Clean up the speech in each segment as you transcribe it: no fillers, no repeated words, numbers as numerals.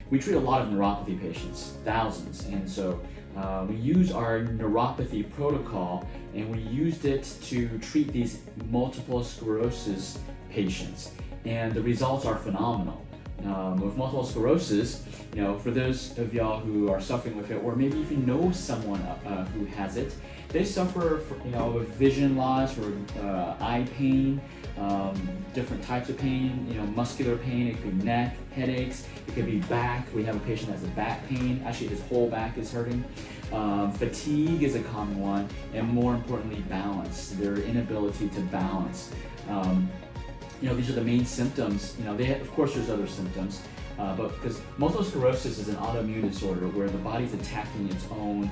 we treat a lot of neuropathy patients, thousands, and so we use our neuropathy protocol, and we used it to treat these multiple sclerosis patients, and the results are phenomenal. With multiple sclerosis, for those of y'all who are suffering with it, or maybe if you know someone who has it, they suffer with vision loss or eye pain, different types of pain, muscular pain. It could be neck, headaches, it could be back. We have a patient that has a back pain. Actually, his whole back is hurting. Fatigue is a common one, and more importantly, balance, their inability to balance. These are the main symptoms. Of course, there's other symptoms, but because multiple sclerosis is an autoimmune disorder where the body's attacking its own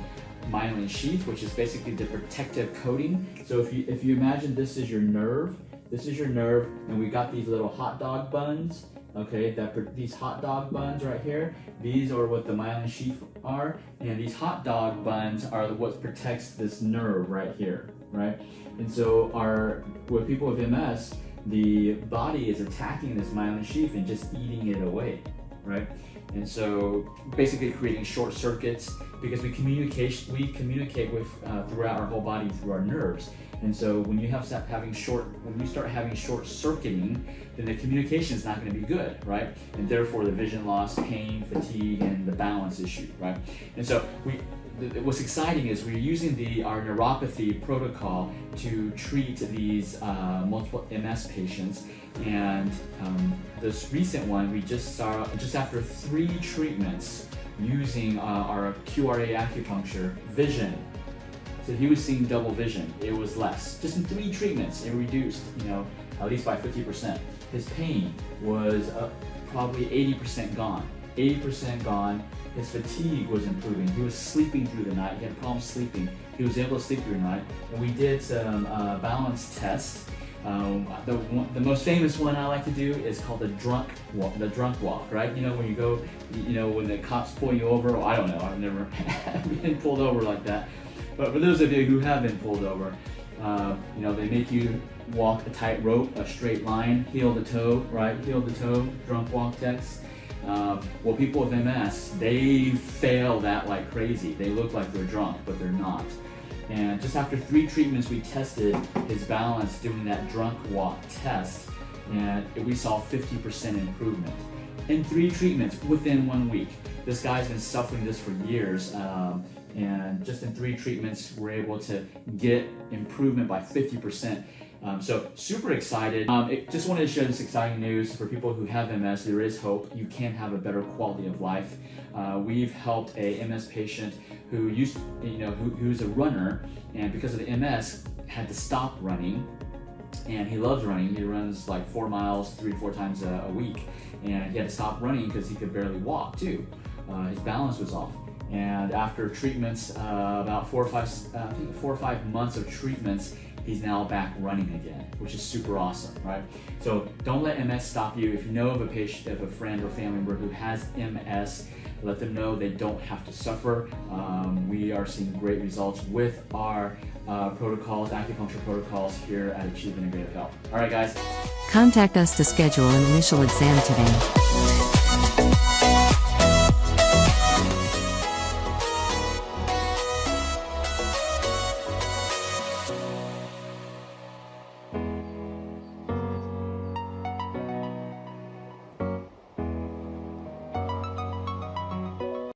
myelin sheath, which is basically the protective coating. So if you imagine this is your nerve, and we got these little hot dog buns. Okay, these hot dog buns right here, these are what the myelin sheath are, and these hot dog buns are what protects this nerve right here, right? And so with people with MS, the body is attacking this myelin sheath and just eating it away, right? And so basically creating short circuits, because we communicate with throughout our whole body through our nerves. And so when you start having short circuiting, then the communication is not going to be good, right? And therefore the vision loss, pain, fatigue, and the balance issue, right? And so what's exciting is we're using our neuropathy protocol to treat these multiple MS patients, and this recent one we just saw just after 3 treatments using our QRA acupuncture vision. So he was seeing double vision. It was less. Just in 3 treatments, it reduced, at least by 50%. His pain was probably 80% gone. 80% gone. His fatigue was improving. He was sleeping through the night. He had problems sleeping. He was able to sleep through the night. And we did some balance tests. The most famous one I like to do is called the drunk walk, right? When you go, when the cops pull you over. Or I don't know. I've never been pulled over like that. But for those of you who have been pulled over, they make you walk a tightrope, a straight line, heel to toe, right? Heel to toe, drunk walk test. Well, people with MS, they fail that like crazy. They look like they're drunk, but they're not. And just after 3 treatments, we tested his balance doing that drunk walk test, and we saw 50% improvement. In 3 treatments within 1 week. This guy's been suffering this for years, and just in 3 treatments, we're able to get improvement by 50%. So super excited. Just wanted to share this exciting news for people who have MS. There is hope. You can have a better quality of life. We've helped a MS patient who's a runner, and because of the MS, had to stop running. And he loves running. He runs like 4 miles 3 to 4 times a week, and he had to stop running because he could barely walk too. His balance was off. And after treatments, about 4 or 5 months of treatments, he's now back running again, which is super awesome, right? So don't let MS stop you. If you know of a patient, of a friend or family member who has MS, let them know they don't have to suffer. We are seeing great results with our protocols, acupuncture protocols here at Achieve Integrative Health. All right, guys. Contact us to schedule an initial exam today.